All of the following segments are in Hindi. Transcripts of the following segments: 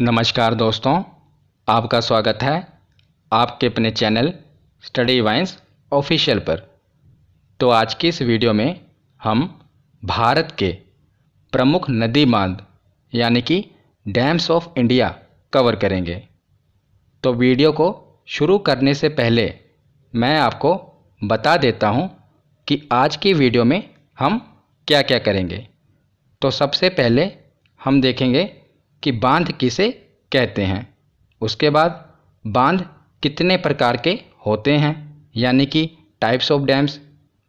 नमस्कार दोस्तों, आपका स्वागत है आपके अपने चैनल स्टडी वाइन्स ऑफिशियल पर। तो आज की इस वीडियो में हम भारत के प्रमुख नदी बांध यानी कि डैम्स ऑफ इंडिया कवर करेंगे। तो वीडियो को शुरू करने से पहले मैं आपको बता देता हूं कि आज की वीडियो में हम क्या क्या करेंगे। तो सबसे पहले हम देखेंगे कि बांध किसे कहते हैं, उसके बाद बांध कितने प्रकार के होते हैं यानी कि टाइप्स ऑफ डैम्स,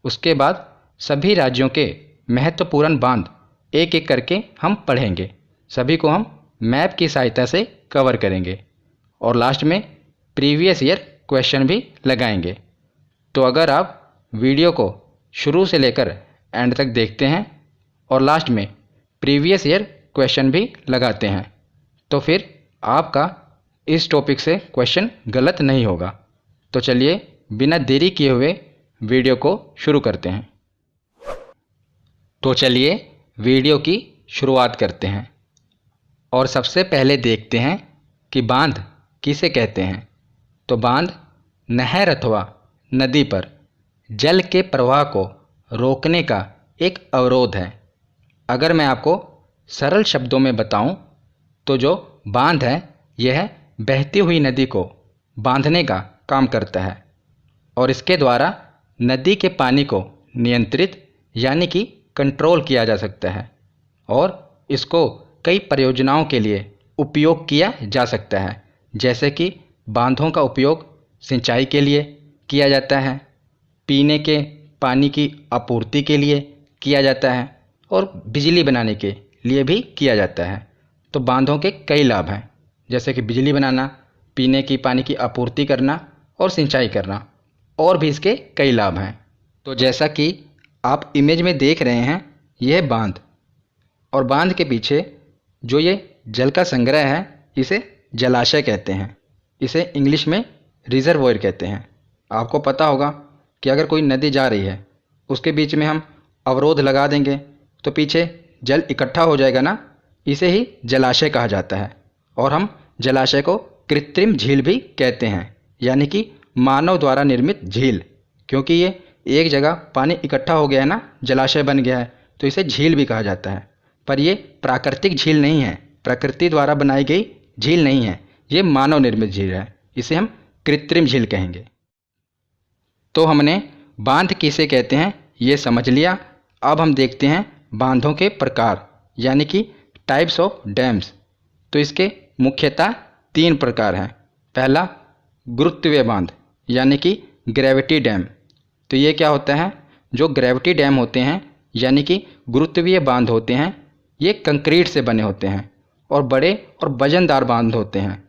उसके बाद सभी राज्यों के महत्वपूर्ण बांध एक एक करके हम पढ़ेंगे। सभी को हम मैप की सहायता से कवर करेंगे और लास्ट में प्रीवियस ईयर क्वेश्चन भी लगाएंगे। तो अगर आप वीडियो को शुरू से लेकर एंड तक देखते हैं और लास्ट में प्रीवियस ईयर क्वेश्चन भी लगाते हैं तो फिर आपका इस टॉपिक से क्वेश्चन गलत नहीं होगा। तो चलिए बिना देरी किए हुए वीडियो को शुरू करते हैं। तो चलिए वीडियो की शुरुआत करते हैं और सबसे पहले देखते हैं कि बांध किसे कहते हैं। तो बांध नहर अथवा नदी पर जल के प्रवाह को रोकने का एक अवरोध है। अगर मैं आपको सरल शब्दों में बताऊं तो जो बांध है यह बहती हुई नदी को बांधने का काम करता है और इसके द्वारा नदी के पानी को नियंत्रित यानी कि कंट्रोल किया जा सकता है और इसको कई परियोजनाओं के लिए उपयोग किया जा सकता है। जैसे कि बांधों का उपयोग सिंचाई के लिए किया जाता है, पीने के पानी की आपूर्ति के लिए किया जाता है और बिजली बनाने के लिए भी किया जाता है। तो बांधों के कई लाभ हैं, जैसे कि बिजली बनाना, पीने की पानी की आपूर्ति करना और सिंचाई करना, और भी इसके कई लाभ हैं। तो जैसा कि आप इमेज में देख रहे हैं, यह बांध और बांध के पीछे जो ये जल का संग्रह है इसे जलाशय कहते हैं। इसे इंग्लिश में रिजर्वोयर कहते हैं। आपको पता होगा कि अगर कोई नदी जा रही है उसके बीच में हम अवरोध लगा देंगे तो पीछे जल इकट्ठा हो जाएगा ना, इसे ही जलाशय कहा जाता है। और हम जलाशय को कृत्रिम झील भी कहते हैं यानी कि मानव द्वारा निर्मित झील, क्योंकि ये एक जगह पानी इकट्ठा हो गया है ना, जलाशय बन गया है, तो इसे झील भी कहा जाता है। पर ये प्राकृतिक झील नहीं है, प्रकृति द्वारा बनाई गई झील नहीं है, ये मानव निर्मित झील है, इसे हम कृत्रिम झील कहेंगे। तो हमने बांध किसे कहते हैं ये समझ लिया। अब हम देखते हैं बांधों के प्रकार यानी कि टाइप्स ऑफ डैम्स। तो इसके मुख्यतः 3 प्रकार हैं। पहला गुरुत्वीय बांध यानी कि ग्रेविटी डैम। तो ये क्या होता है, जो ग्रेविटी डैम होते हैं यानी कि गुरुत्वीय बांध होते हैं, ये कंक्रीट से बने होते हैं और बड़े और वजनदार बांध होते हैं।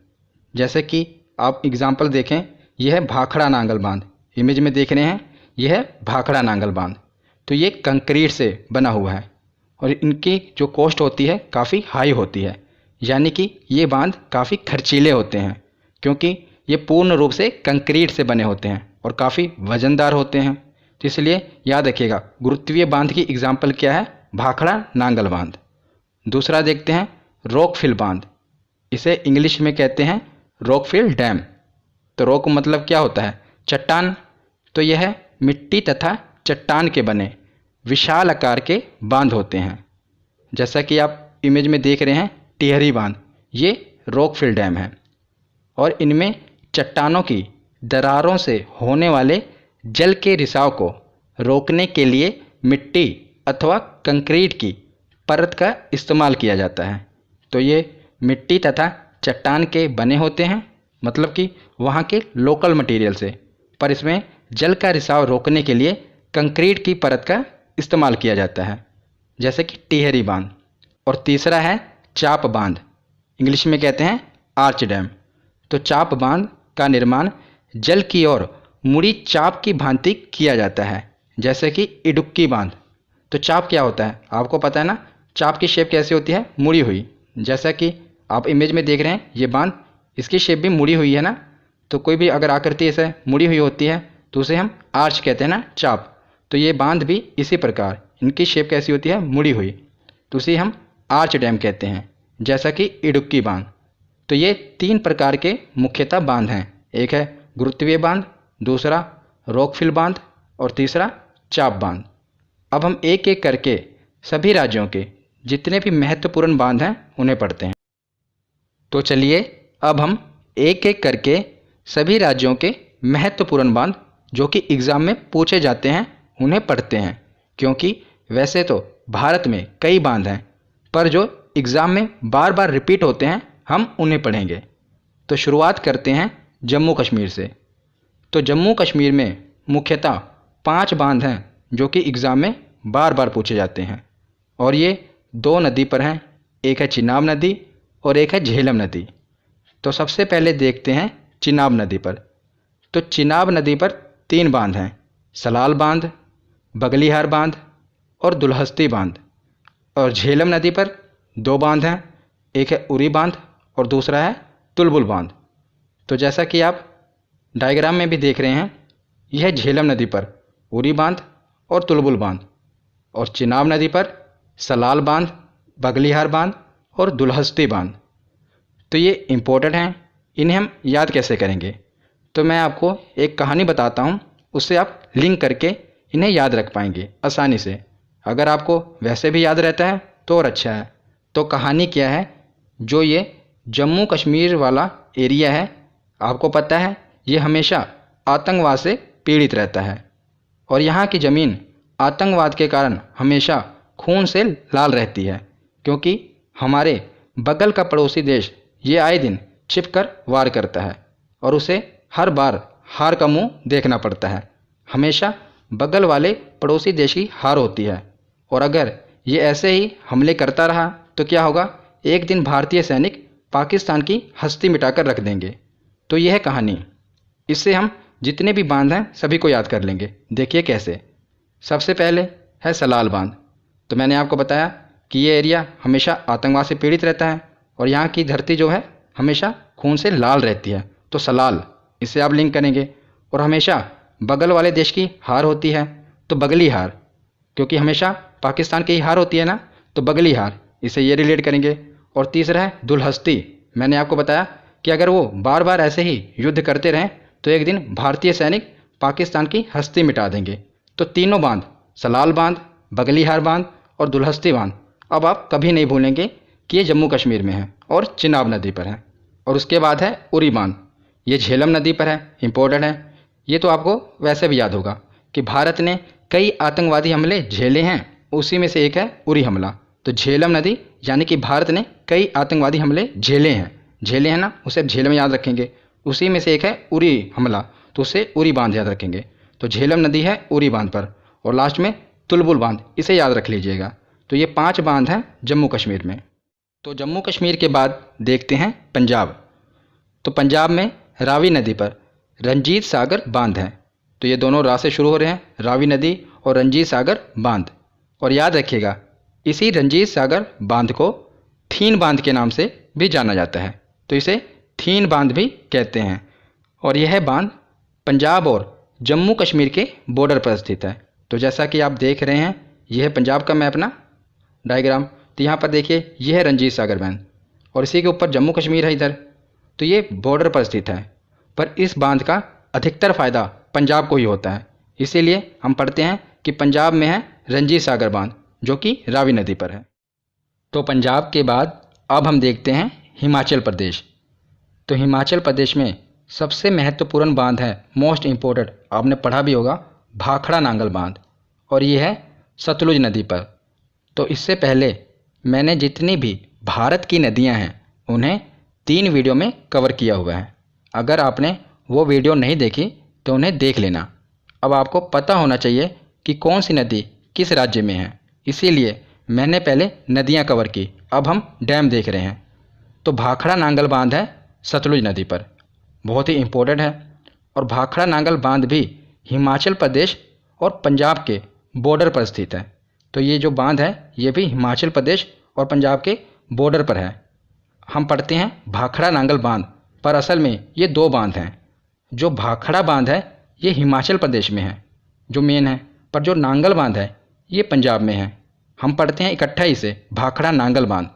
जैसे कि आप एग्जाम्पल देखें, यह है भाखड़ा नांगल बांध, इमेज में देख रहे हैं, यह है भाखड़ा नांगल बांध। तो ये कंक्रीट से बना हुआ है और इनकी जो कॉस्ट होती है काफ़ी हाई होती है, यानी कि ये बांध काफ़ी खर्चीले होते हैं क्योंकि ये पूर्ण रूप से कंक्रीट से बने होते हैं और काफ़ी वजनदार होते हैं। तो इसलिए याद रखिएगा, गुरुत्वीय बांध की एग्जाम्पल क्या है, भाखड़ा नांगल बांध। दूसरा देखते हैं रॉकफिल बांध, इसे इंग्लिश में कहते हैं रॉकफिल डैम। तो रॉक मतलब क्या होता है, चट्टान। तो यह मिट्टी तथा चट्टान के बने विशाल आकार के बांध होते हैं। जैसा कि आप इमेज में देख रहे हैं टिहरी बांध, ये रॉकफिल डैम है और इनमें चट्टानों की दरारों से होने वाले जल के रिसाव को रोकने के लिए मिट्टी अथवा कंक्रीट की परत का इस्तेमाल किया जाता है। तो ये मिट्टी तथा चट्टान के बने होते हैं, मतलब कि वहाँ के लोकल मटेरियल से, पर इसमें जल का रिसाव रोकने के लिए कंक्रीट की परत का इस्तेमाल किया जाता है, जैसे कि टिहरी बांध। और तीसरा है चाप बांध, इंग्लिश में कहते हैं आर्च डैम। तो चाप बांध का निर्माण जल की ओर मुड़ी चाप की भांति किया जाता है, जैसे कि इडुक्की बांध। तो चाप क्या होता है आपको पता है ना, चाप की शेप कैसी होती है, मुड़ी हुई। जैसा कि आप इमेज में देख रहे हैं ये बांध, इसकी शेप भी मुड़ी हुई है ना। तो कोई भी अगर आकृति ऐसे मुड़ी हुई होती है तो उसे हम आर्च कहते हैं ना, चाप। तो ये बांध भी इसी प्रकार, इनकी शेप कैसी होती है, मुड़ी हुई, तो उसे हम आर्च डैम कहते हैं, जैसा कि इडुक्की बांध। तो ये 3 प्रकार के मुख्यतः बांध हैं। एक है गुरुत्वीय बांध, दूसरा रॉकफिल बांध और तीसरा चाप बांध। अब हम एक एक करके सभी राज्यों के जितने भी महत्वपूर्ण बांध हैं उन्हें पढ़ते हैं। तो चलिए अब हम एक एक करके सभी राज्यों के महत्वपूर्ण बांध जो कि एग्ज़ाम में पूछे जाते हैं उन्हें पढ़ते हैं। क्योंकि वैसे तो भारत में कई बांध हैं, पर जो एग्ज़ाम में बार बार रिपीट होते हैं हम उन्हें पढ़ेंगे। तो शुरुआत करते हैं जम्मू कश्मीर से। तो जम्मू कश्मीर में मुख्यतः 5 बांध हैं जो कि एग्ज़ाम में बार बार पूछे जाते हैं, और ये 2 नदी पर हैं। एक है चिनाब नदी और एक है झेलम नदी। तो सबसे पहले देखते हैं चिनाब नदी पर। तो चिनाब नदी पर 3 बांध हैं, सलाल बांध, बगलीहार बांध और दुल्हस्ती बांध। और झेलम नदी पर 2 बांध हैं, एक है उरी बांध और दूसरा है तुलबुल बांध। तो जैसा कि आप डायग्राम में भी देख रहे हैं, यह झेलम नदी पर उरी बांध और तुलबुल बांध, और चिनाब नदी पर सलाल बांध, बगलीहार बांध और दुल्हस्ती बांध। तो ये इम्पोर्टेंट हैं, इन्हें हम याद कैसे करेंगे? तो मैं आपको एक कहानी बताता हूँ, उससे आप लिंक करके इन्हें याद रख पाएंगे आसानी से। अगर आपको वैसे भी याद रहता है तो और अच्छा है। तो कहानी क्या है, जो ये जम्मू कश्मीर वाला एरिया है, आपको पता है ये हमेशा आतंकवाद से पीड़ित रहता है, और यहाँ की ज़मीन आतंकवाद के कारण हमेशा खून से लाल रहती है। क्योंकि हमारे बगल का पड़ोसी देश ये आए दिन छिपकर वार करता है और उसे हर बार हार का मुंह देखना पड़ता है। हमेशा बगल वाले पड़ोसी देश की हार होती है, और अगर ये ऐसे ही हमले करता रहा तो क्या होगा, एक दिन भारतीय सैनिक पाकिस्तान की हस्ती मिटाकर रख देंगे। तो यह है कहानी। इससे हम जितने भी बांध हैं सभी को याद कर लेंगे। देखिए कैसे। सबसे पहले है सलाल बांध। तो मैंने आपको बताया कि ये एरिया हमेशा आतंकवाद से पीड़ित रहता है, और यहाँ की धरती जो है हमेशा खून से लाल रहती है। तो सलाल, इससे आप लिंक करेंगे। और हमेशा बगल वाले देश की हार होती है, तो बगली हार, क्योंकि हमेशा पाकिस्तान की ही हार होती है ना, तो बगली हार, इसे ये रिलेट करेंगे। और तीसरा है दुल्हस्ती। मैंने आपको बताया कि अगर वो बार बार ऐसे ही युद्ध करते रहें तो एक दिन भारतीय सैनिक पाकिस्तान की हस्ती मिटा देंगे। तो तीनों बांध, सलाल बांध, बगलीहार बांध और दुल्हस्ती बांध, अब आप कभी नहीं भूलेंगे कि ये जम्मू कश्मीर में है और चिनाब नदी पर है। और उसके बाद है उरी बांध। ये झेलम नदी पर है, इम्पोर्टेंट है। ये तो आपको वैसे भी याद होगा कि भारत ने कई आतंकवादी हमले झेले हैं, उसी में से एक है उरी हमला। तो झेलम नदी यानी कि भारत ने कई आतंकवादी हमले झेले हैं ना, उसे झेलम याद रखेंगे। उसी में से एक है उरी हमला, तो उसे उरी बांध याद रखेंगे। तो झेलम नदी है उरी बांध पर, और लास्ट में तुलबुल बांध, इसे याद रख लीजिएगा। तो ये 5 बांध हैं जम्मू कश्मीर में। तो जम्मू कश्मीर के बाद देखते हैं पंजाब। तो पंजाब में रावी नदी पर रंजीत सागर बांध है। तो ये दोनों रा से शुरू हो रहे हैं, रावी नदी और रंजीत सागर बांध। और याद रखिएगा, इसी रंजीत सागर बांध को थीन बांध के नाम से भी जाना जाता है। तो इसे थीन बांध भी कहते हैं। और यह बांध पंजाब और जम्मू कश्मीर के बॉर्डर पर स्थित है। तो जैसा कि आप देख रहे हैं, यह है पंजाब का मैप ना, डायग्राम। तो यहाँ पर देखिए, यह है रंजीत सागर बांध, और इसी के ऊपर जम्मू कश्मीर है इधर। तो ये बॉर्डर पर स्थित है, पर इस बांध का अधिकतर फ़ायदा पंजाब को ही होता है। इसीलिए हम पढ़ते हैं कि पंजाब में है रंजीत सागर बांध, जो कि रावी नदी पर है। तो पंजाब के बाद अब हम देखते हैं हिमाचल प्रदेश। तो हिमाचल प्रदेश में सबसे महत्वपूर्ण बांध है, मोस्ट इम्पोर्टेंट, आपने पढ़ा भी होगा, भाखड़ा नांगल बांध, और ये है सतलुज नदी पर। तो इससे पहले मैंने जितनी भी भारत की नदियां हैं उन्हें 3 वीडियो में कवर किया हुआ है। अगर आपने वो वीडियो नहीं देखी तो उन्हें देख लेना। अब आपको पता होना चाहिए कि कौन सी नदी किस राज्य में है, इसीलिए मैंने पहले नदियां कवर की, अब हम डैम देख रहे हैं। तो भाखड़ा नांगल बांध है सतलुज नदी पर, बहुत ही इम्पोर्टेंट है। और भाखड़ा नांगल बांध भी हिमाचल प्रदेश और पंजाब के बॉर्डर पर स्थित है। तो ये जो बांध है ये भी हिमाचल प्रदेश और पंजाब के बॉर्डर पर है। हम पढ़ते हैं भाखड़ा नांगल बांध, पर असल में ये 2 बांध हैं। जो भाखड़ा बांध है ये हिमाचल प्रदेश में है, जो मेन है, पर जो नांगल बांध है ये पंजाब में है। हम पढ़ते हैं इकट्ठा इसे भाखड़ा नांगल बांध,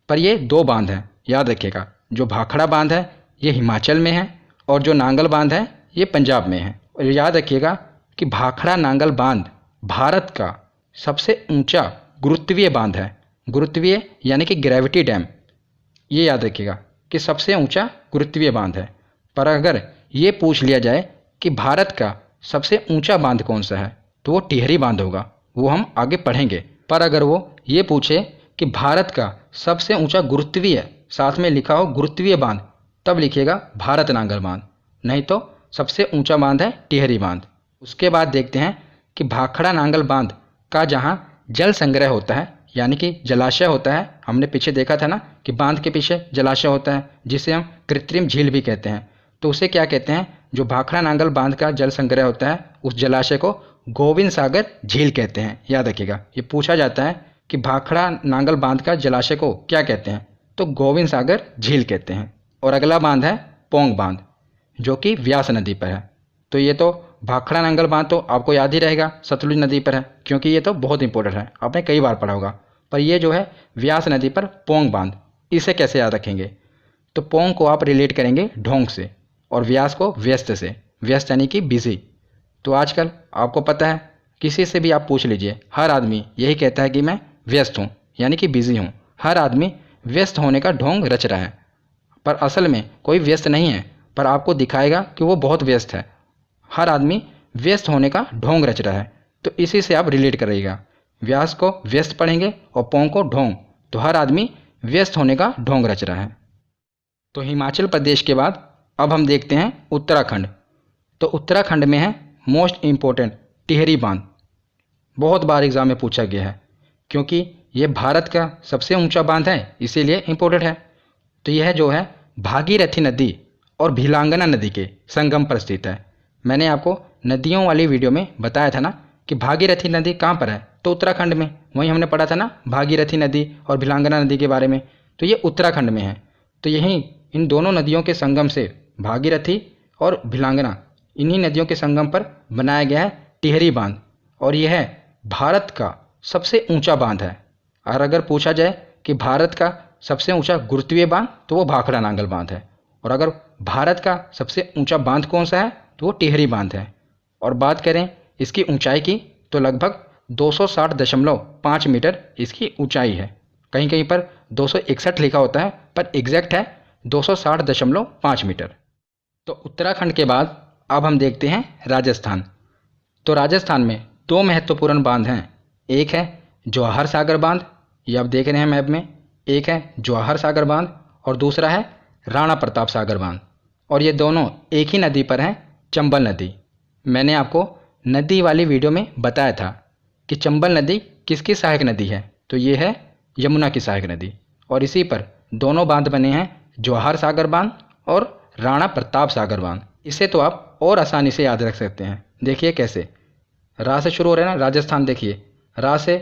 पर ये 2 बांध हैं, याद रखिएगा। जो भाखड़ा बांध है ये हिमाचल में है और जो नांगल बांध है ये पंजाब में है। और याद रखिएगा कि भाखड़ा नांगल बांध भारत का सबसे ऊंचा गुरुत्वीय बांध है। गुरुत्वीय यानी कि ग्रेविटी डैम, ये याद रखिएगा कि सबसे ऊंचा गुरुत्वीय बांध है। पर अगर ये पूछ लिया जाए कि भारत का सबसे ऊंचा बांध कौन सा है तो वो टिहरी बांध होगा, वो हम आगे पढ़ेंगे। पर अगर वो ये पूछे कि भारत का सबसे ऊंचा गुरुत्वीय, साथ में लिखा हो गुरुत्वीय बांध, तब लिखिएगा भारत नांगल बांध, नहीं तो सबसे ऊंचा बांध है टिहरी बांध। उसके बाद देखते हैं कि भाखड़ा नांगल बांध का जहाँ जल संग्रह होता है यानी कि जलाशय होता है, हमने पीछे देखा था ना कि बांध के पीछे जलाशय होता है जिसे हम कृत्रिम झील भी कहते हैं, तो उसे क्या कहते हैं? जो भाखड़ा नांगल बांध का जल संग्रह होता है उस जलाशय को गोविंद सागर झील कहते हैं। याद रखिएगा, ये पूछा जाता है कि भाखड़ा नांगल बांध का जलाशय को क्या कहते हैं, तो गोविंद सागर झील कहते हैं। और अगला बांध है पौंग बांध, जो कि व्यास नदी पर है। तो ये तो भाखड़ा नांगल बांध तो आपको याद ही रहेगा, सतलुज नदी पर है, क्योंकि ये तो बहुत इंपॉर्टेंट है, आपने कई बार पढ़ा होगा। पर ये जो है व्यास नदी पर पौंग बांध, इसे कैसे याद रखेंगे? तो पौंग को आप रिलेट करेंगे ढोंग से और व्यास को व्यस्त से, व्यस्त यानी कि बिजी। तो आजकल आपको पता है किसी से भी आप पूछ लीजिए, हर आदमी यही कहता है कि मैं व्यस्त हूँ यानी कि बिजी हूँ। हर आदमी व्यस्त होने का ढोंग रच रहा है, पर असल में कोई व्यस्त नहीं है, पर आपको दिखाएगा कि वो बहुत व्यस्त है। हर आदमी व्यस्त होने का ढोंग रच रहा है, तो इसी से आप रिलेट करिएगा। व्यास को व्यस्त पढ़ेंगे और पौंग को ढोंग, तो हर आदमी व्यस्त होने का ढोंग रच रहा है। तो हिमाचल प्रदेश के बाद अब हम देखते हैं उत्तराखंड। तो उत्तराखंड में है मोस्ट इम्पोर्टेंट टिहरी बांध। बहुत बार एग्जाम में पूछा गया है, क्योंकि ये भारत का सबसे ऊंचा बांध है इसीलिए इम्पोर्टेंट है। तो यह जो है भागीरथी नदी और भिलांगना नदी के संगम पर स्थित है। मैंने आपको नदियों वाली वीडियो में बताया था ना कि भागीरथी नदी कहाँ पर है, तो उत्तराखंड में। वहीं हमने पढ़ा था ना भागीरथी नदी और भिलांगना नदी के बारे में, तो ये उत्तराखंड में है। तो यहीं इन दोनों नदियों के संगम से भागीरथी और भिलांगना, इन्हीं नदियों के संगम पर बनाया गया है टिहरी बांध, और यह भारत का सबसे ऊंचा बांध है। और अगर पूछा जाए कि भारत का सबसे ऊंचा गुरुत्वीय बांध तो वो भाखड़ा नांगल बांध है, और अगर भारत का सबसे ऊंचा बांध कौन सा है तो वो टिहरी बांध है। और बात करें इसकी ऊंचाई की तो लगभग 260.5 मीटर इसकी ऊंचाई है। कहीं कहीं पर 261 लिखा होता है, पर एग्जैक्ट है 260.5 मीटर। तो उत्तराखंड के बाद अब हम देखते हैं राजस्थान। तो राजस्थान में दो महत्वपूर्ण बांध हैं। एक है जवाहर सागर बांध, ये आप देख रहे हैं मैप में, एक है जवाहर सागर बांध और दूसरा है राणा प्रताप सागर बांध। और ये दोनों एक ही नदी पर हैं, चंबल नदी। मैंने आपको नदी वाली वीडियो में बताया था कि चंबल नदी किसकी सहायक नदी है, तो ये है यमुना की सहायक नदी। और इसी पर दोनों बांध बने हैं, जवाहर सागर बांध और राणा प्रताप सागर बांध। इसे तो आप और आसानी से याद रख सकते हैं। देखिए कैसे, रा से शुरू हो रहा है ना राजस्थान, देखिए रा से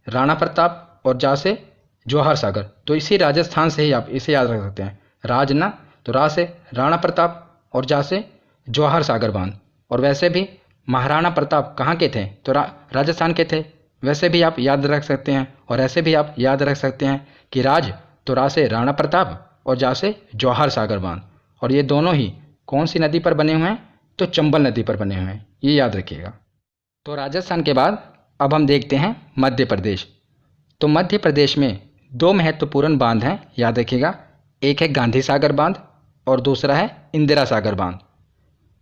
राणा प्रताप और जा से जवाहर सागर, तो इसी राजस्थान से ही आप इसे याद रख सकते हैं। राज ना, तो रा से राणा प्रताप और जा से जवाहर सागर बांध। और वैसे भी महाराणा प्रताप कहाँ के थे, तो राजस्थान के थे, वैसे भी आप याद रख सकते हैं। और ऐसे भी आप याद रख सकते हैं कि राज तो रा से राणा प्रताप और जा से जवाहर सागर बांध, और ये दोनों ही कौन सी नदी पर बने हुए हैं, तो चंबल नदी पर बने हुए हैं, ये याद रखिएगा। तो राजस्थान के बाद अब हम देखते हैं मध्य प्रदेश। तो मध्य प्रदेश में दो महत्वपूर्ण बांध हैं, याद रखिएगा। एक है गांधी सागर बांध और दूसरा है इंदिरा सागर बांध।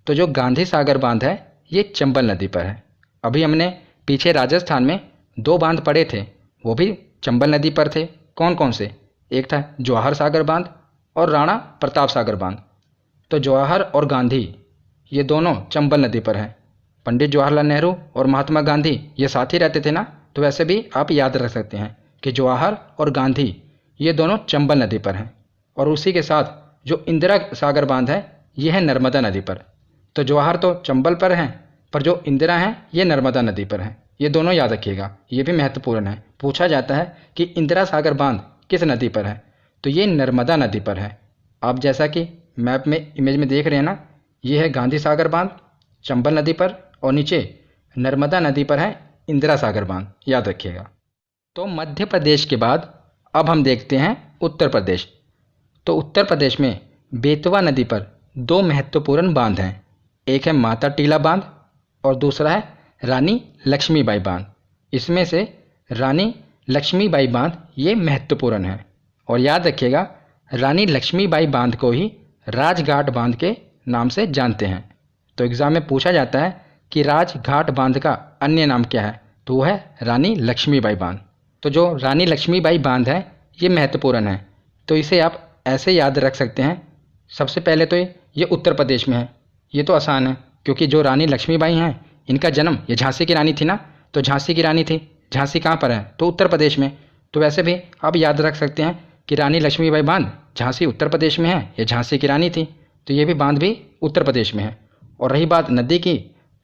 तो जो गांधी सागर बांध है ये चंबल नदी पर है। अभी हमने पीछे राजस्थान में दो बांध पढ़े थे, वो भी चंबल नदी पर थे। कौन कौन से? एक था जवाहर सागर बांध और राणा प्रताप सागर बांध। तो जवाहर और गांधी ये दोनों चंबल नदी पर हैं। पंडित जवाहरलाल नेहरू और महात्मा गांधी ये साथ ही रहते थे ना, तो वैसे भी आप याद रख सकते हैं कि जवाहर और गांधी ये दोनों चंबल नदी पर हैं। और उसी के साथ जो इंदिरा सागर बांध है ये है नर्मदा नदी पर। तो जवाहर तो चंबल पर हैं, पर जो इंदिरा हैं ये नर्मदा नदी पर हैं। ये दोनों याद रखिएगा, ये भी महत्वपूर्ण है। पूछा जाता है कि इंदिरा सागर बांध किस नदी पर है, तो ये नर्मदा नदी पर है। आप जैसा कि मैप में इमेज में देख रहे हैं ना, ये है गांधी सागर बांध चंबल नदी पर, और नीचे नर्मदा नदी पर है इंदिरा सागर बांध, याद रखिएगा। तो मध्य प्रदेश के बाद अब हम देखते हैं उत्तर प्रदेश। तो उत्तर प्रदेश में बेतवा नदी पर दो महत्वपूर्ण बांध हैं। एक है माता टीला बांध और दूसरा है रानी लक्ष्मीबाई बांध। इसमें से रानी लक्ष्मीबाई बांध ये महत्वपूर्ण है। और याद रखिएगा, रानी लक्ष्मीबाई बांध को ही राजघाट बांध के नाम से जानते हैं। तो एग्ज़ाम में पूछा जाता है कि राजघाट बांध का अन्य नाम क्या है, तो वो है रानी लक्ष्मीबाई बांध। तो जो रानी लक्ष्मीबाई बांध है ये महत्वपूर्ण है, तो इसे आप ऐसे याद रख सकते हैं। सबसे पहले तो ये उत्तर प्रदेश में है, ये तो आसान है क्योंकि जो रानी लक्ष्मीबाई हैं इनका जन्म ये झांसी की रानी थी ना, तो झांसी की रानी थी। झांसी कहाँ पर है, तो उत्तर प्रदेश में। तो वैसे भी आप याद रख सकते हैं कि रानी लक्ष्मीबाई बांध झांसी उत्तर प्रदेश में है, ये झांसी की रानी थी, तो ये भी बांध भी उत्तर प्रदेश में है। और रही बात नदी की,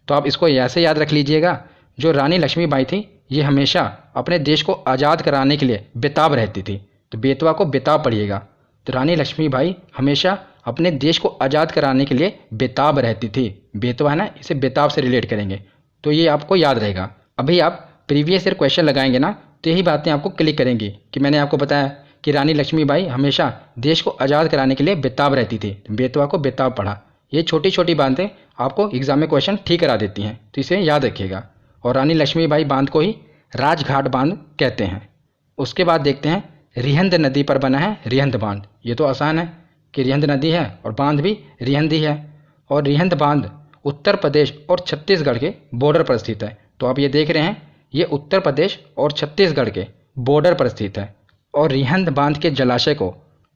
तो आप इसको ऐसे याद रख लीजिएगा, जो रानी लक्ष्मीबाई थी ये हमेशा अपने देश को आज़ाद कराने के लिए बेताब रहती थी। तो बेतवा को बेताब पढ़िएगा। तो रानी लक्ष्मीबाई हमेशा अपने देश को आज़ाद कराने के लिए बेताब रहती थी। बेतवा है ना, इसे बेताब से रिलेट करेंगे, तो ये आपको याद रहेगा। अभी आप प्रीवियस ईयर क्वेश्चन लगाएंगे ना, तो यही बातें आपको क्लिक करेंगी कि मैंने आपको बताया कि रानी लक्ष्मीबाई हमेशा देश को आज़ाद कराने के लिए बेताब रहती थी। बेतवा को बेताब पढ़ा। ये छोटी छोटी बातें आपको एग्जाम में क्वेश्चन ठीक करा देती हैं, तो इसे याद रखिएगा। और रानी लक्ष्मीबाई बांध को ही राजघाट बांध कहते हैं। उसके बाद देखते हैं रिहंद नदी पर बना है रिहंद बांध। ये तो आसान है कि रिहंद नदी है और बांध भी रिहंद ही है। और रिहंद बांध उत्तर प्रदेश और छत्तीसगढ़ के बॉर्डर पर स्थित है। तो आप ये देख रहे हैं, ये उत्तर प्रदेश और छत्तीसगढ़ के बॉर्डर पर स्थित है। और रिहंद बांध के जलाशय को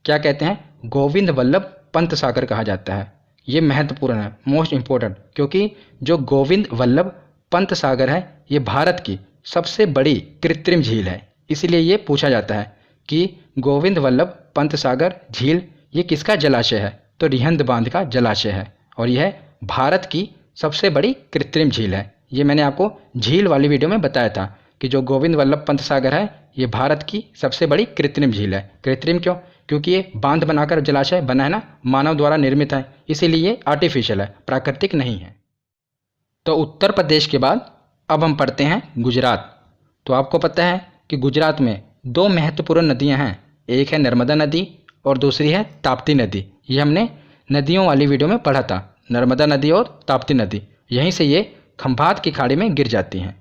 क्या कहते हैं, गोविंद वल्लभ पंत सागर कहा जाता है। ये महत्वपूर्ण है, मोस्ट इम्पोर्टेंट, क्योंकि जो गोविंद वल्लभ पंत सागर है ये भारत की सबसे बड़ी कृत्रिम झील है। इसीलिए ये पूछा जाता है कि गोविंद वल्लभ पंत सागर झील ये किसका जलाशय है, तो रिहंद बांध का जलाशय है। और यह भारत की सबसे बड़ी कृत्रिम झील है। ये मैंने आपको झील वाली वीडियो में बताया था कि जो गोविंद वल्लभ पंत सागर है ये भारत की सबसे बड़ी कृत्रिम झील है। कृत्रिम क्यों, क्योंकि ये बांध बनाकर जलाशय बना है ना, मानव द्वारा निर्मित है, इसीलिए ये आर्टिफिशियल है, प्राकृतिक नहीं है। तो उत्तर प्रदेश के बाद अब हम पढ़ते हैं गुजरात। तो आपको पता है कि गुजरात में दो महत्वपूर्ण नदियां हैं, एक है नर्मदा नदी और दूसरी है ताप्ती नदी। ये हमने नदियों वाली वीडियो में पढ़ा था, नर्मदा नदी और ताप्ती नदी। यहीं से ये खंभात की खाड़ी में गिर जाती हैं।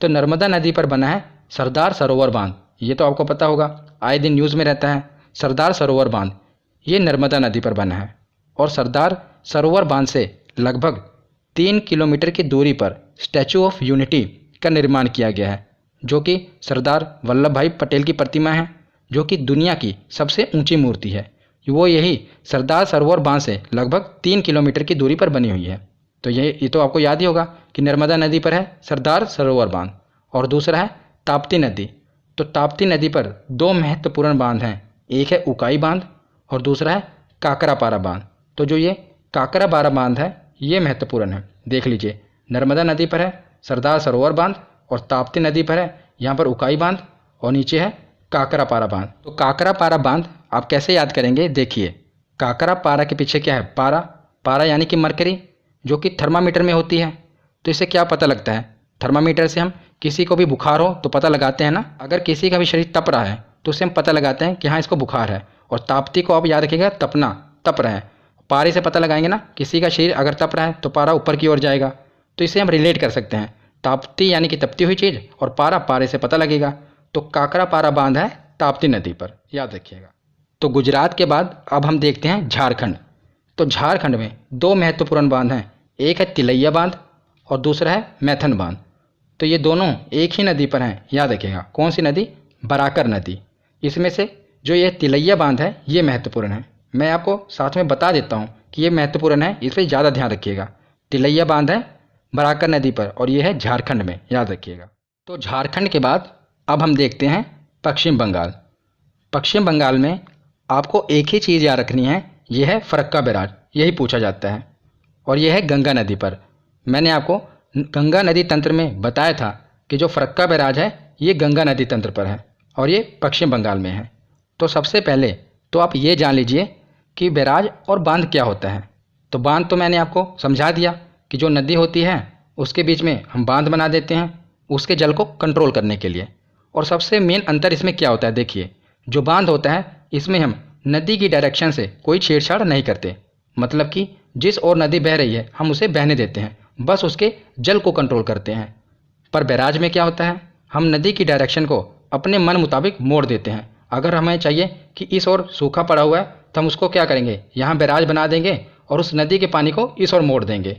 तो नर्मदा नदी पर बना है सरदार सरोवर बांध। ये तो आपको पता होगा, आए दिन न्यूज़ में रहता है सरदार सरोवर बांध। ये नर्मदा नदी पर बना है। और सरदार सरोवर बांध से लगभग 3 किलोमीटर की दूरी पर स्टैचू ऑफ यूनिटी का निर्माण किया गया है, जो कि सरदार वल्लभ भाई पटेल की प्रतिमा है, जो कि दुनिया की सबसे ऊंची मूर्ति है। वो यही सरदार सरोवर बांध से लगभग 3 किलोमीटर की दूरी पर बनी हुई है। तो ये तो आपको याद ही होगा कि नर्मदा नदी पर है सरदार सरोवर बांध और दूसरा है ताप्ती नदी। तो ताप्ती नदी पर दो महत्वपूर्ण बांध हैं, एक है उकाई बांध और दूसरा है काकरापारा बांध। तो जो ये काकरापारा बांध है ये महत्वपूर्ण है, देख लीजिए। नर्मदा नदी पर है सरदार सरोवर बांध और ताप्ती नदी पर है यहाँ पर उकाई बांध और नीचे है काकरापारा बांध। तो काकरापारा बांध आप कैसे याद करेंगे, देखिए। काकरापारा के पीछे क्या है, पारा। पारा यानी कि मरकरी, जो कि थर्मामीटर में होती है। तो इससे क्या पता लगता है, थर्मामीटर से हम किसी को भी बुखार हो तो पता लगाते हैं ना। अगर किसी का भी शरीर तप रहा है तो उससे हम पता लगाते हैं कि हाँ इसको बुखार है। और ताप्ती को आप याद रखिएगा, तपना, तप रहा है। पारे से पता लगाएंगे ना, किसी का शरीर अगर तप रहा है तो पारा ऊपर की ओर जाएगा। तो इसे हम रिलेट कर सकते हैं, ताप्ती यानी कि तपती हुई चीज़ और पारा, पारे से पता लगेगा। तो काकरापारा बांध है ताप्ती नदी पर, याद रखिएगा। तो गुजरात के बाद अब हम देखते हैं झारखंड। तो झारखंड में दो महत्वपूर्ण बांध हैं, एक है तिलैया बांध और दूसरा है मैथन बांध। तो ये दोनों एक ही नदी पर हैं, याद रखिएगा। कौन सी नदी, बराकर नदी। इसमें से जो ये तिलैया बांध है ये महत्वपूर्ण है। मैं आपको साथ में बता देता हूँ कि ये महत्वपूर्ण है, इस पर ज़्यादा ध्यान रखिएगा। तिलैया बांध है बराकर नदी पर और ये है झारखंड में, याद रखिएगा। तो झारखंड के बाद अब हम देखते हैं पश्चिम बंगाल। पश्चिम बंगाल में आपको एक ही चीज़ याद रखनी है, यह है फरक्का बैराज, यही पूछा जाता है। और यह है गंगा नदी पर। मैंने आपको गंगा नदी तंत्र में बताया था कि जो फरक्का बैराज है ये गंगा नदी तंत्र पर है और ये पश्चिम बंगाल में है। तो सबसे पहले तो आप ये जान लीजिए कि बैराज और बांध क्या होता है। तो बांध तो मैंने आपको समझा दिया कि जो नदी होती है उसके बीच में हम बांध बना देते हैं उसके जल को कंट्रोल करने के लिए। और सबसे मेन अंतर इसमें क्या होता है, देखिए। जो बांध होता है इसमें हम नदी की डायरेक्शन से कोई छेड़छाड़ नहीं करते, मतलब कि जिस ओर नदी बह रही है हम उसे बहने देते हैं, बस उसके जल को कंट्रोल करते हैं। पर बैराज में क्या होता है, हम नदी की डायरेक्शन को अपने मन मुताबिक मोड़ देते हैं। अगर हमें चाहिए कि इस ओर सूखा पड़ा हुआ है तो हम उसको क्या करेंगे, यहाँ बैराज बना देंगे और उस नदी के पानी को इस ओर मोड़ देंगे।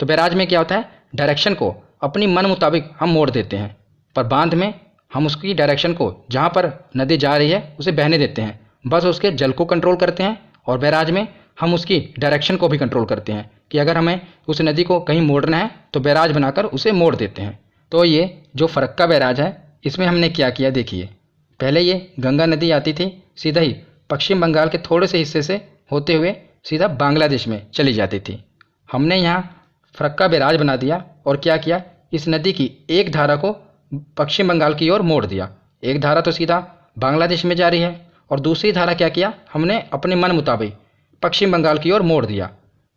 तो बैराज में क्या होता है, डायरेक्शन को अपनी मन मुताबिक हम मोड़ देते हैं। पर बांध में हम उसकी डायरेक्शन को जहाँ पर नदी जा रही है उसे बहने देते हैं, बस उसके जल को कंट्रोल करते हैं। और बैराज में हम उसकी डायरेक्शन को भी कंट्रोल करते हैं कि अगर हमें उस नदी को कहीं मोड़ना है तो बैराज बनाकर उसे मोड़ देते हैं। तो ये जो फरक्का बैराज है इसमें हमने क्या किया देखिए। पहले ये गंगा नदी आती थी, सीधा ही पश्चिम बंगाल के थोड़े से हिस्से से होते हुए सीधा बांग्लादेश में चली जाती थी। हमने यहाँ फरक्का बैराज बना दिया और क्या किया, इस नदी की एक धारा को पश्चिम बंगाल की ओर मोड़ दिया। एक धारा तो सीधा बांग्लादेश में जा रही है और दूसरी धारा क्या किया, हमने अपने मन मुताबिक पश्चिम बंगाल की ओर मोड़ दिया,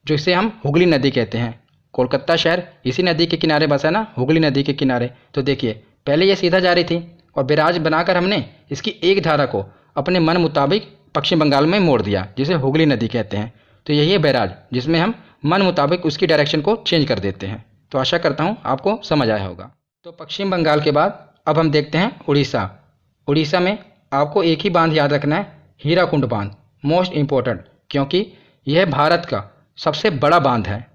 जो इसे हम हुगली नदी कहते हैं। कोलकाता शहर इसी नदी के किनारे बसा ना, हुगली नदी के किनारे। तो देखिए पहले ये सीधा जा रही थी और बैराज बनाकर हमने इसकी एक धारा को अपने मन मुताबिक पश्चिम बंगाल में मोड़ दिया, जिसे हुगली नदी कहते हैं। तो यही है बैराज, जिसमें हम मन मुताबिक उसकी डायरेक्शन को चेंज कर देते हैं। तो आशा करता हूँ आपको समझ आया होगा। तो पश्चिम बंगाल के बाद अब हम देखते हैं उड़ीसा। उड़ीसा में आपको एक ही बांध याद रखना है, हीराकुंड बांध, मोस्ट इम्पोर्टेंट, क्योंकि यह भारत का सबसे बड़ा बांध है।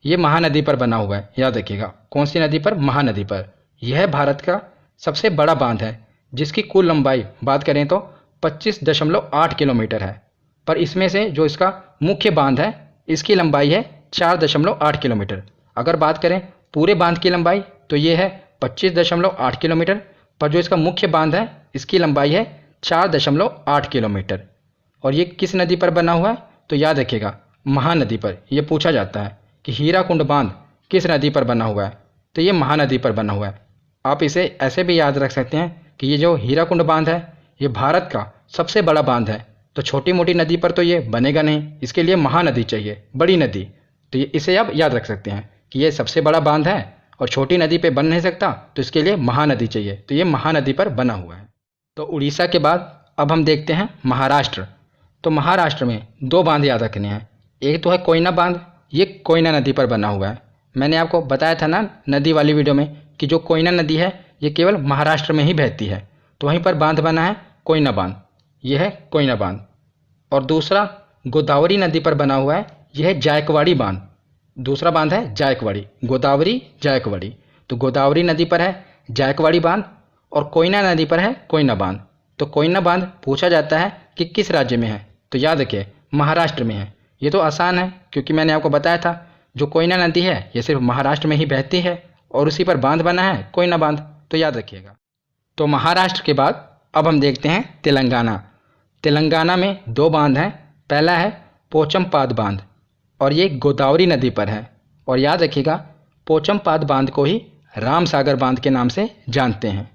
ये महानदी पर बना हुआ है, याद रखिएगा। कौन सी नदी पर, महानदी पर। यह भारत का सबसे बड़ा बांध है, जिसकी कुल लंबाई बात करें तो 25.8 किलोमीटर है। पर इसमें से जो इसका मुख्य बांध है इसकी लंबाई है 4.8 किलोमीटर। अगर बात करें पूरे बांध की लंबाई तो ये है 25.8 किलोमीटर, पर जो इसका मुख्य बांध है इसकी लंबाई है 4.8 किलोमीटर। और ये किस नदी पर बना हुआ है, तो याद रखिएगा महानदी पर। यह पूछा जाता है कि हीराकुंड बांध किस नदी पर बना हुआ है, तो ये महानदी पर बना हुआ है। आप इसे ऐसे भी याद रख सकते हैं कि ये जो हीराकुंड बांध है ये भारत का सबसे बड़ा बांध है। तो छोटी मोटी नदी पर तो ये बनेगा नहीं, इसके लिए महानदी चाहिए, बड़ी नदी। तो ये इसे आप याद रख सकते हैं कि ये सबसे बड़ा बांध है और छोटी नदी पे बन नहीं सकता, तो इसके लिए महानदी चाहिए। तो ये महानदी पर बना हुआ है। तो उड़ीसा के बाद अब हम देखते हैं महाराष्ट्र। तो महाराष्ट्र में दो बांध याद रखने हैं। एक तो है कोयना बांध, ये कोयना नदी पर बना हुआ है। मैंने आपको बताया था ना नदी वाली वीडियो में कि जो कोयना नदी है ये केवल महाराष्ट्र में ही बहती है, तो वहीं पर बांध बना है कोयना बांध। यह है कोयना बांध। और दूसरा गोदावरी नदी पर बना हुआ है, यह है जायकवाड़ी बांध। दूसरा बांध है जायकवाड़ी, गोदावरी जायकवाड़ी। तो गोदावरी नदी पर है जायकवाड़ी बांध और कोयना नदी पर है कोयना बांध। तो कोयना बांध पूछा जाता है कि किस राज्य में है, तो याद रखिए महाराष्ट्र में है। ये तो आसान है क्योंकि मैंने आपको बताया था जो कोयना नदी है ये सिर्फ महाराष्ट्र में ही बहती है और उसी पर बांध बना है कोयना बांध, तो याद रखिएगा। तो महाराष्ट्र के बाद अब हम देखते हैं तेलंगाना। तेलंगाना में दो बांध हैं। पहला है पोचमपाद बांध और ये गोदावरी नदी पर है। और याद रखिएगा पोचमपाद बांध को ही राम सागर बांध के नाम से जानते हैं।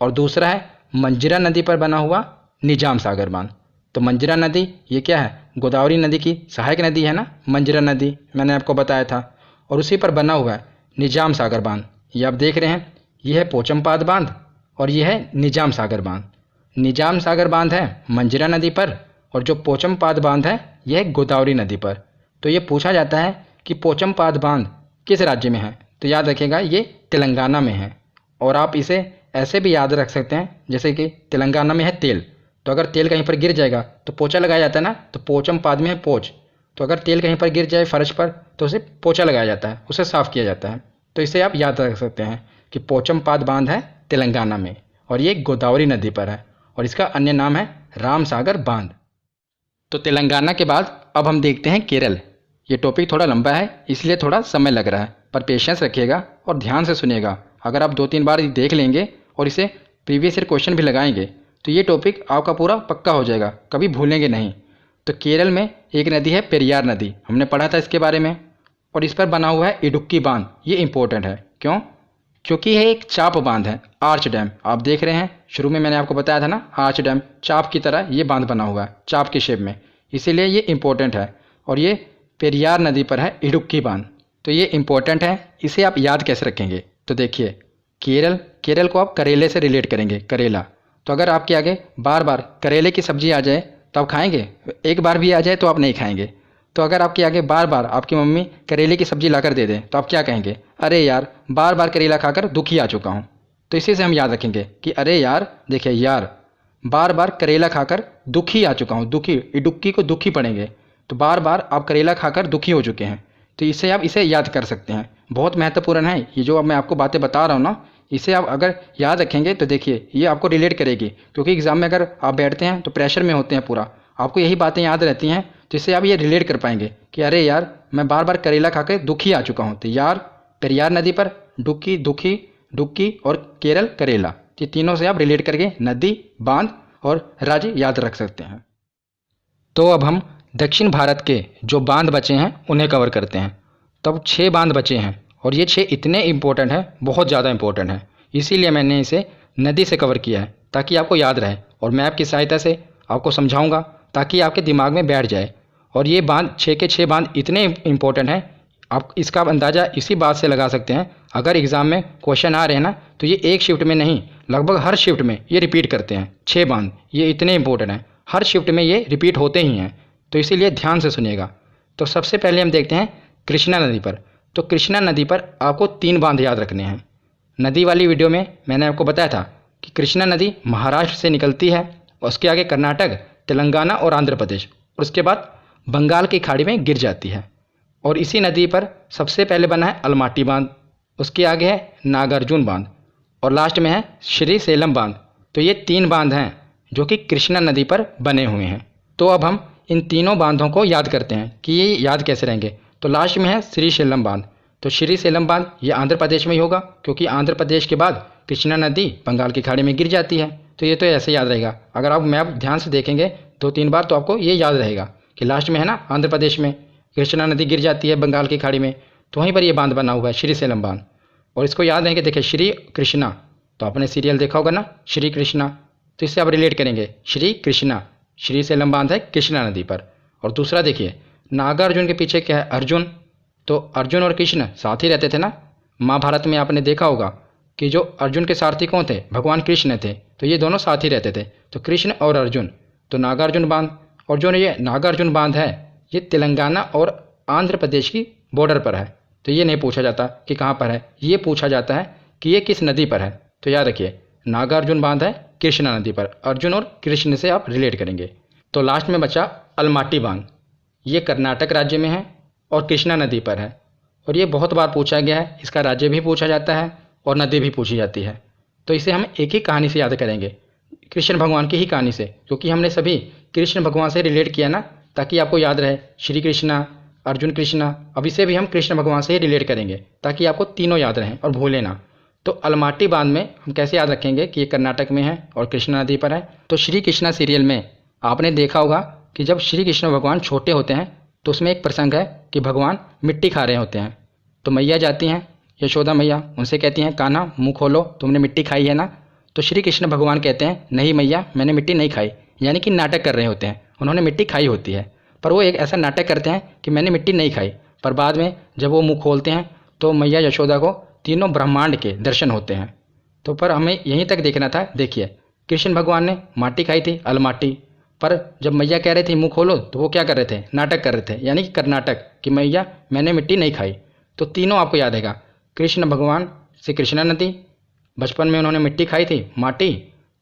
और दूसरा है मंजीरा नदी पर बना हुआ निजाम सागर बांध। तो मंजीरा नदी ये क्या है, गोदावरी नदी की सहायक नदी है ना, मंजीरा नदी मैंने आपको बताया था। और उसी पर बना हुआ है निजाम सागर बांध। ये आप देख रहे हैं, ये है पोचमपाद बांध और ये है निजाम सागर बांध। निजाम सागर बांध है मंजीरा नदी पर और जो पोचमपाद बांध है यह है गोदावरी नदी पर। तो ये पूछा जाता है कि पोचमपाद बांध किस राज्य में है, तो याद रखिएगा ये तेलंगाना में है। और आप इसे ऐसे भी याद रख सकते हैं जैसे कि तेलंगाना में है तेल, तो अगर तेल कहीं पर गिर जाएगा तो पोछा लगाया जाता है ना, तो पोचमपाद में है पोछ। तो अगर तेल कहीं पर गिर जाए फर्श पर तो उसे पोछा लगाया जाता है, उसे साफ़ किया जाता है। तो इसे आप याद रख सकते हैं कि पोचमपाद बांध है तेलंगाना में और ये गोदावरी नदी पर है और इसका अन्य नाम है राम सागर बांध। तो तेलंगाना के बाद अब हम देखते हैं केरल। ये टॉपिक थोड़ा लंबा है इसलिए थोड़ा समय लग रहा है, पर पेशेंस रखिएगा और ध्यान से सुनिएगा। अगर आप 2-3 बार देख लेंगे और इसे प्रीवियस ईयर क्वेश्चन भी लगाएंगे तो ये टॉपिक आपका पूरा पक्का हो जाएगा, कभी भूलेंगे नहीं। तो केरल में एक नदी है पेरियार नदी, हमने पढ़ा था इसके बारे में। और इस पर बना हुआ है इडुक्की बांध। ये इंपॉर्टेंट है, क्यों? क्योंकि यह एक चाप बांध है, आर्च डैम। आप देख रहे हैं शुरू में मैंने आपको बताया था ना, आर्च डैम चाप की तरह ये बांध बना हुआ है, चाप के शेप में, इसीलिए ये इंपॉर्टेंट है। और ये पेरियार नदी पर है इडुक्की बांध, तो ये इंपॉर्टेंट है। इसे आप याद कैसे रखेंगे, तो देखिए केरल को आप करेले से रिलेट करेंगे, करेला। तो अगर आपके आगे बार बार करेले की सब्जी आ जाए तो आप खाएंगे? एक बार भी आ जाए तो आप नहीं खाएंगे। तो अगर आपके आगे बार बार आपकी मम्मी करेले की सब्ज़ी ला कर दे दें तो आप क्या कहेंगे? अरे यार, बार बार करेला खाकर दुखी आ चुका हूँ। तो इसी से हम याद रखेंगे कि अरे यार, देखिए यार, बार बार करेला खाकर दुखी आ चुका हूँ। दुखी, इडुक्की को दुखी पड़ेंगे। तो बार बार आप करेला खाकर दुखी हो चुके हैं। तो इससे आप इसे याद कर सकते हैं। बहुत महत्वपूर्ण है ये जो अब मैं आपको बातें बता रहा हूँ ना, इसे आप अगर याद रखेंगे तो देखिए ये आपको रिलेट करेगी। क्योंकि एग्ज़ाम में अगर आप बैठते हैं तो प्रेशर में होते हैं पूरा, आपको यही बातें याद रहती हैं, तो इससे आप ये रिलेट कर पाएंगे कि अरे यार, मैं बार बार करेला खाकर दुखी आ चुका हूँ। तो यार, पेरियार नदी पर, डुक्की, दुखी, डुक्की और केरल, करेला, ये तीनों से आप रिलेट करके नदी, बांध और राज्य याद रख सकते हैं। तो अब हम दक्षिण भारत के जो बांध बचे हैं उन्हें कवर करते हैं। तब 6 बांध बचे हैं और ये 6 इतने इम्पोर्टेंट हैं, बहुत ज़्यादा इम्पोर्टेंट हैं। इसीलिए मैंने इसे नदी से कवर किया है ताकि आपको याद रहे, और मैप की सहायता से आपको समझाऊंगा ताकि आपके दिमाग में बैठ जाए। और ये बांध 6 के 6 बांध इतने इम्पोर्टेंट हैं, आप इसका अंदाज़ा इसी बात से लगा सकते हैं। अगर एग्ज़ाम में क्वेश्चन आ रहे हैं ना, तो ये एक शिफ्ट में नहीं, लगभग हर शिफ्ट में ये रिपीट करते हैं। 6 बांध ये इतने इंपॉर्टेंट हैं, हर शिफ्ट में ये रिपीट होते ही हैं। तो इसीलिए ध्यान से सुनिएगा। तो सबसे पहले हम देखते हैं कृष्णा नदी पर। तो कृष्णा नदी पर आपको 3 बांध याद रखने हैं। नदी वाली वीडियो में मैंने आपको बताया था कि कृष्णा नदी महाराष्ट्र से निकलती है, उसके आगे कर्नाटक, तेलंगाना और आंध्र प्रदेश, और उसके बाद बंगाल की खाड़ी में गिर जाती है। और इसी नदी पर सबसे पहले बना है अलमाटी बांध, उसके आगे है नागार्जुन बांध, और लास्ट में है श्री सेलम बांध। तो ये 3 बांध हैं जो कि कृष्णा नदी पर बने हुए हैं। तो अब हम इन तीनों बांधों को याद करते हैं कि ये याद कैसे रहेंगे। तो लास्ट में है श्री सेलम बांध। तो श्री सेलम बांध ये आंध्र प्रदेश में ही होगा, क्योंकि आंध्र प्रदेश के बाद कृष्णा नदी बंगाल की खाड़ी में गिर जाती है। तो ये तो ऐसे याद रहेगा। अगर आप मैप ध्यान से देखेंगे 2-3 बार तो आपको ये याद रहेगा कि लास्ट में है ना, आंध्र प्रदेश में कृष्णा नदी गिर जाती है बंगाल की खाड़ी में, तो वहीं पर ये बांध बना हुआ है, श्री सेलम बांध। और इसको याद रहेंगे, देखिए श्री कृष्णा, तो आपने सीरियल देखा होगा ना, श्री कृष्णा, तो इससे आप रिलेट करेंगे श्री कृष्णा, श्री सेलम बांध है कृष्णा नदी पर। और दूसरा देखिए नागार्जुन के पीछे क्या है, अर्जुन। तो अर्जुन और कृष्ण साथ ही रहते थे ना। महाभारत में आपने देखा होगा कि जो अर्जुन के सारथी कौन थे, भगवान कृष्ण थे। तो ये दोनों साथ ही रहते थे, तो कृष्ण और अर्जुन, तो नागार्जुन बांध। और जो ये नागार्जुन बांध है ये तेलंगाना और आंध्र प्रदेश की बॉर्डर पर है। तो ये नहीं पूछा जाता कि कहाँ पर है, ये पूछा जाता है कि ये किस नदी पर है। तो याद रखिए नागार्जुन बांध है कृष्णा नदी पर, अर्जुन और कृष्ण से आप रिलेट करेंगे। तो लास्ट में बचा अलमाटी बांध, ये कर्नाटक राज्य में है और कृष्णा नदी पर है। और ये बहुत बार पूछा गया है, इसका राज्य भी पूछा जाता है और नदी भी पूछी जाती है। तो इसे हम एक ही कहानी से याद करेंगे, कृष्ण भगवान की ही कहानी से, क्योंकि हमने सभी कृष्ण भगवान से रिलेट किया ना, ताकि आपको याद रहे श्री कृष्णा, अर्जुन कृष्णा। अब इसे भी हम कृष्ण भगवान से ही रिलेट करेंगे ताकि आपको तीनों याद रहें और भूलें ना। तो अलमाटी बांध में हम कैसे याद रखेंगे कि ये कर्नाटक में है और कृष्णा नदी पर है। तो श्री कृष्णा सीरियल में आपने देखा होगा कि जब श्री कृष्ण भगवान छोटे होते हैं तो उसमें एक प्रसंग है कि भगवान मिट्टी खा रहे होते हैं। तो मैया जाती हैं, यशोदा मैया, उनसे कहती हैं कान्हा मुँह खोलो, तुमने मिट्टी खाई है ना। तो श्री कृष्ण भगवान कहते हैं नहीं मैया, मैंने मिट्टी नहीं खाई, यानी कि नाटक कर रहे होते हैं, उन्होंने मिट्टी खाई होती है, पर वो एक ऐसा नाटक करते हैं कि मैंने मिट्टी नहीं खाई। पर बाद में जब वो मुँह खोलते हैं तो मैया यशोदा को तीनों ब्रह्मांड के दर्शन होते हैं। तो पर हमें यहीं तक देखना था। देखिए कृष्ण भगवान ने माटी खाई थी, अलमाटी, पर जब मैया कह रही थी मुँह खोलो तो वो क्या कर रहे थे, नाटक कर रहे थे, यानी कि कर्नाटक, कि मैया मैंने मिट्टी नहीं खाई। तो तीनों आपको याद रहेगा, कृष्ण भगवान से कृष्णा नदी, बचपन में उन्होंने मिट्टी खाई थी, माटी,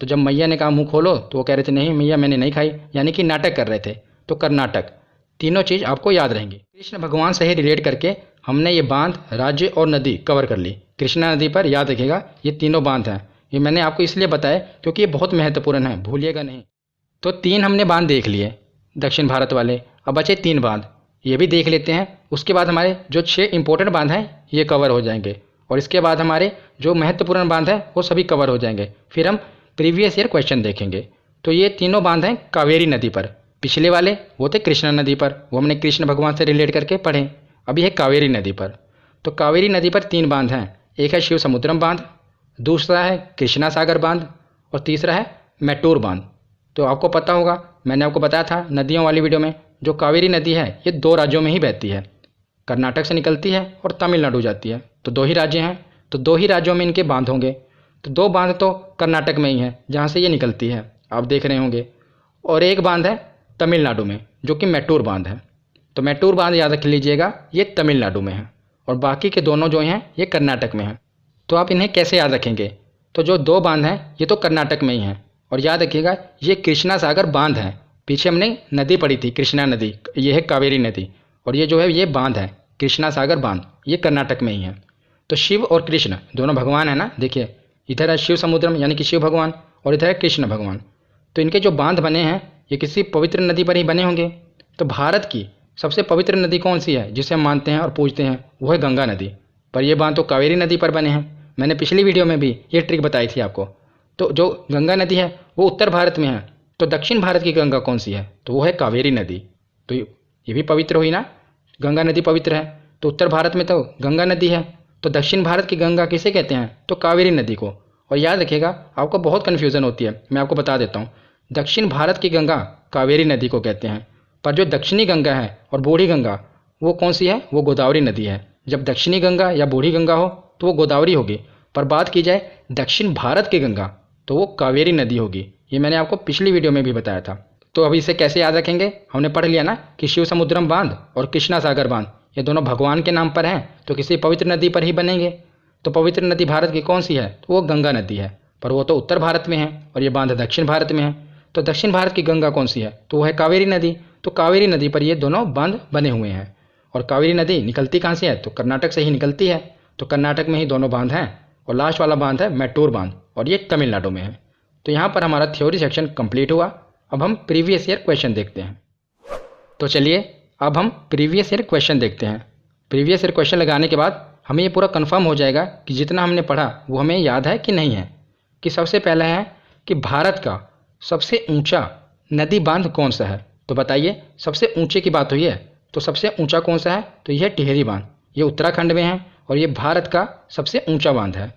तो जब मैया ने कहा मुँह खोलो तो वो कह रहे थे नहीं मैया मैंने नहीं खाई, यानी कि नाटक कर रहे थे, तो कर्नाटक। तीनों चीज़ आपको याद रहेंगी। कृष्ण भगवान से ही रिलेट करके हमने ये बांध, राज्य और नदी कवर कर ली। कृष्णा नदी पर याद रखिएगा ये तीनों बांध हैं। ये मैंने आपको इसलिए बताया क्योंकि ये बहुत महत्वपूर्ण है, भूलिएगा नहीं। तो 3 हमने बांध देख लिए दक्षिण भारत वाले, अब बचे 3 बांध, ये भी देख लेते हैं। उसके बाद हमारे जो 6 इंपॉर्टेंट बांध हैं ये कवर हो जाएंगे, और इसके बाद हमारे जो महत्वपूर्ण बांध हैं वो सभी कवर हो जाएंगे। फिर हम प्रीवियस ईयर क्वेश्चन देखेंगे। तो ये तीनों बांध हैं कावेरी नदी पर। पिछले वाले वो थे कृष्णा नदी पर, वो हमने कृष्ण भगवान से रिलेट करके पढ़े। अभी है कावेरी नदी पर। तो कावेरी नदी पर 3 बांध हैं, एक है शिव समुद्रम बांध, दूसरा है कृष्णा सागर बांध, और तीसरा है मैटूर बांध। तो आपको पता होगा, मैंने आपको बताया था नदियों वाली वीडियो में, जो कावेरी नदी है ये 2 राज्यों में ही बहती है, कर्नाटक से निकलती है और तमिलनाडु जाती है। तो 2 ही राज्य हैं, तो 2 ही राज्यों में इनके बांध होंगे। तो 2 बांध तो कर्नाटक में ही है जहाँ से ये निकलती है, आप देख रहे होंगे, और एक बांध है तमिलनाडु में, जो कि मैटूर बांध है। तो मैटूर बांध याद रख लीजिएगा, ये तमिलनाडु में है, और बाकी के दोनों जो हैं ये कर्नाटक में हैं। तो आप इन्हें कैसे याद रखेंगे? तो जो दो बांध हैं ये तो कर्नाटक में ही हैं, और याद रखिएगा ये कृष्णा सागर बांध है। पीछे हमने नदी पढ़ी थी, कृष्णा नदी, ये है कावेरी नदी, और ये जो है ये बांध है कृष्णा सागर बांध, ये कर्नाटक में ही है। तो शिव और कृष्ण दोनों भगवान है ना, देखिए इधर है शिव समुद्रम यानी कि शिव भगवान, और इधर है कृष्ण भगवान। तो इनके जो बांध बने हैं ये किसी पवित्र नदी पर ही बने होंगे। तो भारत की सबसे पवित्र नदी कौन सी है जिसे हम मानते हैं और पूजते हैं? वो है गंगा नदी। पर ये बांध तो कावेरी नदी पर बने हैं। मैंने पिछली वीडियो में भी ये ट्रिक बताई थी आपको। तो जो गंगा नदी है वो उत्तर भारत में है, तो दक्षिण भारत की गंगा कौन सी है? तो वो है कावेरी नदी। तो ये भी पवित्र हुई ना, गंगा नदी पवित्र है। तो उत्तर भारत में तो गंगा नदी है, तो दक्षिण भारत की गंगा किसे कहते हैं? तो कावेरी नदी को। और याद रखिएगा आपको बहुत कन्फ्यूज़न होती है, मैं आपको बता देता हूँ। दक्षिण भारत की गंगा कावेरी नदी को कहते हैं, पर जो दक्षिणी गंगा है और बूढ़ी गंगा वो कौन सी है? वो गोदावरी नदी है। जब दक्षिणी गंगा या बूढ़ी गंगा हो तो वो गोदावरी होगी, पर बात की जाए दक्षिण भारत की गंगा तो वो कावेरी नदी होगी। ये मैंने आपको पिछली वीडियो में भी बताया था। तो अभी इसे कैसे याद रखेंगे? हमने पढ़ लिया ना कि शिव समुद्रम बांध और कृष्णा सागर बांध ये दोनों भगवान के नाम पर हैं, तो किसी पवित्र नदी पर ही बनेंगे। तो पवित्र नदी भारत की कौन सी है? तो वो गंगा नदी है, पर वो तो उत्तर भारत में है, और ये बांध दक्षिण भारत में है। तो दक्षिण भारत की गंगा कौन सी है? तो वो है कावेरी नदी। तो कावेरी नदी पर ये दोनों बांध बने हुए हैं। और कावेरी नदी निकलती कहाँ से है? तो कर्नाटक से ही निकलती है। तो कर्नाटक में ही दोनों बांध हैं, और लास्ट वाला बांध है मैटूर बांध, और ये तमिलनाडु में है। तो यहाँ पर हमारा थ्योरी सेक्शन कंप्लीट हुआ। अब हम प्रीवियस ईयर क्वेश्चन देखते हैं। तो चलिए अब हम प्रीवियस ईयर क्वेश्चन देखते हैं। प्रीवियस ईयर क्वेश्चन लगाने के बाद हमें ये पूरा कंफर्म हो जाएगा कि जितना हमने पढ़ा वो हमें याद है कि नहीं है। कि सबसे पहला है कि भारत का सबसे ऊंचा नदी बांध कौन सा है? तो बताइए, सबसे ऊंचे की बात हुई है तो सबसे ऊंचा कौन सा है? तो यह टिहरी बांध, ये उत्तराखंड में है, और ये भारत का सबसे ऊंचा बांध है।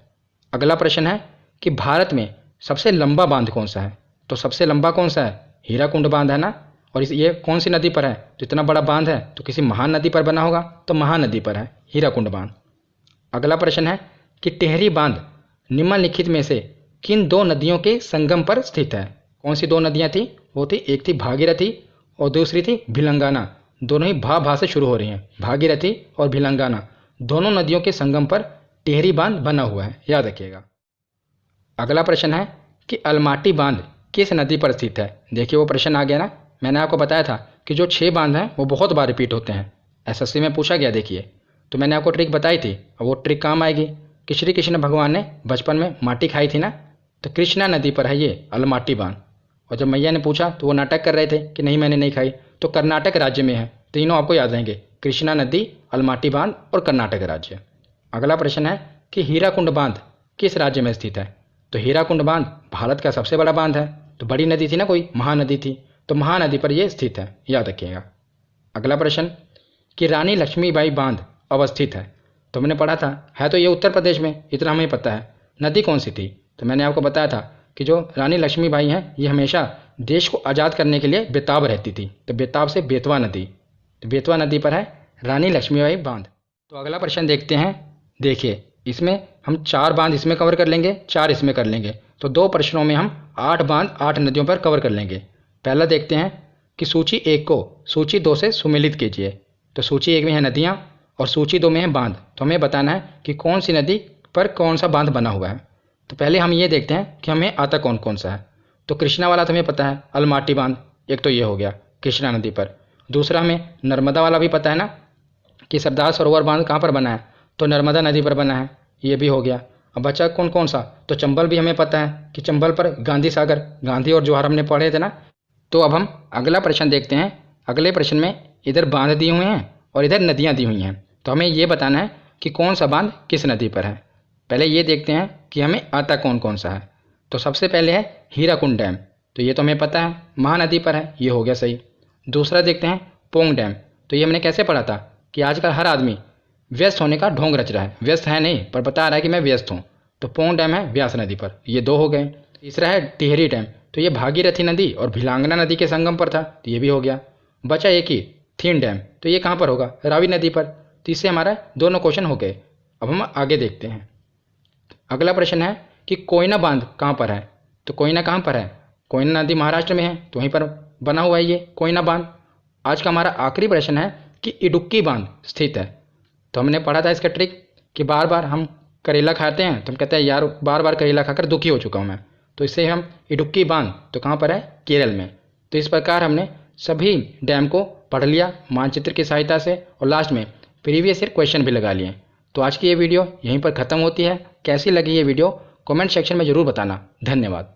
अगला प्रश्न है कि भारत में सबसे लंबा बांध कौन सा है? तो सबसे लंबा कौन सा है? हीराकुंड बांध है ना। और ये कौन सी नदी पर है? तो इतना बड़ा बांध है तो किसी महानदी पर बना होगा, तो महानदी पर है हीराकुंड बांध। अगला प्रश्न है कि टिहरी बांध निम्नलिखित में से किन दो नदियों के संगम पर स्थित है? कौन सी दो नदियां थी? वो थी, एक थी भागीरथी और दूसरी थी भिलंगाना। दोनों ही भा से शुरू हो रही हैं, भागीरथी और भिलंगाना। दोनों नदियों के संगम पर टिहरी बांध बना हुआ है, याद रखिएगा। अगला प्रश्न है कि अलमाटी बांध किस नदी पर स्थित है? देखिए वो प्रश्न आ गया ना, मैंने आपको बताया था कि जो 6 बांध हैं वो बहुत बार रिपीट होते हैं, एसएससी में पूछा गया। देखिए तो मैंने आपको ट्रिक बताई थी, और वो ट्रिक काम आएगी कि श्री कृष्ण भगवान ने बचपन में माटी खाई थी ना, तो कृष्णा नदी पर है ये अलमाटी बांध। और जब मैया ने पूछा तो वो नाटक कर रहे थे कि नहीं मैंने नहीं खाई, तो कर्नाटक राज्य में है। तीनों आपको याद रहेंगे, कृष्णा नदी, अलमाटी बांध और कर्नाटक राज्य। अगला प्रश्न है कि हीराकुंड बांध किस राज्य में स्थित है? तो हीराकुंड बांध भारत का सबसे बड़ा बांध है। तो बड़ी नदी थी ना कोई, महानदी थी, तो महानदी पर यह स्थित है, याद रखिएगा। अगला प्रश्न कि रानी लक्ष्मीबाई बांध अवस्थित है? तो मैंने पढ़ा था है तो ये उत्तर प्रदेश में, इतना हमें पता है। नदी कौन सी थी? तो मैंने आपको बताया था कि जो रानी लक्ष्मीबाई हैं ये हमेशा देश को आज़ाद करने के लिए बेताब रहती थी। तो बेताब से बेतवा नदी, तो बेतवा नदी पर है रानी लक्ष्मीबाई बांध। तो अगला प्रश्न देखते हैं। देखिए इसमें हम 4 बांध इसमें कवर कर लेंगे, 4 इसमें कर लेंगे, तो 2 प्रश्नों में हम 8 बांध 8 नदियों पर कवर कर लेंगे। पहला देखते हैं कि सूची 1 को सूची 2 से सुमेलित कीजिए। तो सूची 1 में है नदियाँ और सूची 2 में है बांध। तो हमें बताना है कि कौन सी नदी पर कौन सा बांध बना हुआ है। तो पहले हम ये देखते हैं कि हमें आता कौन कौन सा है। तो कृष्णा वाला तो हमें पता है, अलमाटी बांध, एक तो ये हो गया कृष्णा नदी पर। दूसरा हमें नर्मदा वाला भी पता है ना कि सरदार सरोवर बांध कहाँ पर बना है? तो नर्मदा नदी पर बना है, ये भी हो गया। अब बचा कौन कौन सा? तो चंबल भी हमें पता है कि चंबल पर गांधी सागर, गांधी और जवाहर हमने पढ़े थे ना। तो अब हम अगला प्रश्न देखते हैं। अगले प्रश्न में इधर बांध दिए हुए हैं और इधर नदियाँ दी हुई हैं, तो हमें ये बताना है कि कौन सा बांध किस नदी पर है। पहले ये देखते हैं कि हमें आता कौन कौन सा है। तो सबसे पहले है हीराकुंड डैम, तो ये तो हमें पता है महानदी पर है, ये हो गया सही। दूसरा देखते हैं पोंग डैम, तो ये हमने कैसे पढ़ा था कि आजकल हर आदमी व्यस्त होने का ढोंग रच रहा है, व्यस्त है नहीं पर बता रहा है कि मैं व्यस्त हूँ। तो पोंग डैम है व्यास नदी पर, ये 2 हो गए। तीसरा है टिहरी डैम, तो ये भागीरथी नदी और भिलांगना नदी के संगम पर था, तो ये भी हो गया। बचा एक ही थीन डैम, तो ये कहाँ पर होगा? रावी नदी पर। तो इससे हमारा दोनों क्वेश्चन हो गए। अब हम आगे देखते हैं। अगला प्रश्न है कि कोयना बांध कहाँ पर है? तो कोयना कहाँ पर है? कोयना नदी महाराष्ट्र में है, तो वहीं पर बना हुआ है ये कोयना बांध। आज का हमारा आखिरी प्रश्न है कि इडुक्की बांध स्थित है। तो हमने पढ़ा था इसका ट्रिक कि बार बार हम करेला खाते हैं तो हम कहते हैं यार बार बार करेला खाकर दुखी हो चुका हूँ मैं, तो इससे हम इडुक्की बांध तो कहाँ पर है, केरल में। तो इस प्रकार हमने सभी डैम को पढ़ लिया मानचित्र की सहायता से और लास्ट में प्रीवियस ईयर क्वेश्चन भी लगा लिए। तो आज की ये वीडियो यहीं पर ख़त्म होती है। कैसी लगी ये वीडियो कमेंट सेक्शन में ज़रूर बताना। धन्यवाद।